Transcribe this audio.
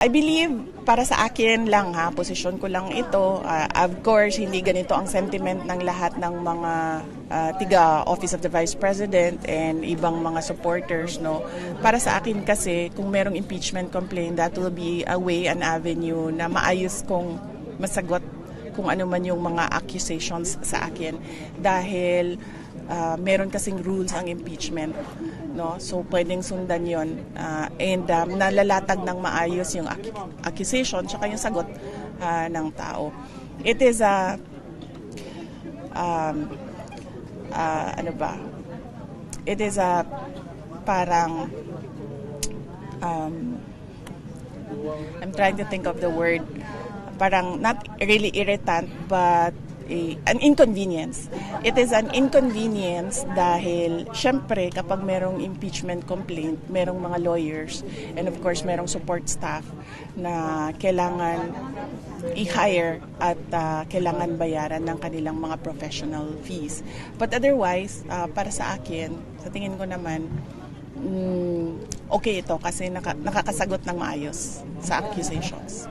I believe para sa akin lang posisyon ko lang ito. Of course, hindi ganito ang sentiment ng lahat ng mga tiga Office of the Vice President and ibang mga supporters, no. Para sa akin kasi, kung merong impeachment complaint, that will be a way, an avenue na maayos kong masagot kung ano man yung mga accusations sa akin. Dahil meron kasing rules ang impeachment, no? So pwedeng sundan 'yon, and nalalatag ng maayos yung accusation tsaka yung sagot ng tao. It is ano ba? It is parang I'm trying to think of the word. Parang not really irritant but an inconvenience. It is an inconvenience dahil syempre kapag merong impeachment complaint, merong mga lawyers and of course merong support staff na kailangan i-hire at kailangan bayaran ng kanilang mga professional fees. But otherwise, para sa akin, sa tingin ko naman, okay ito kasi nakakasagot ng maayos sa accusations.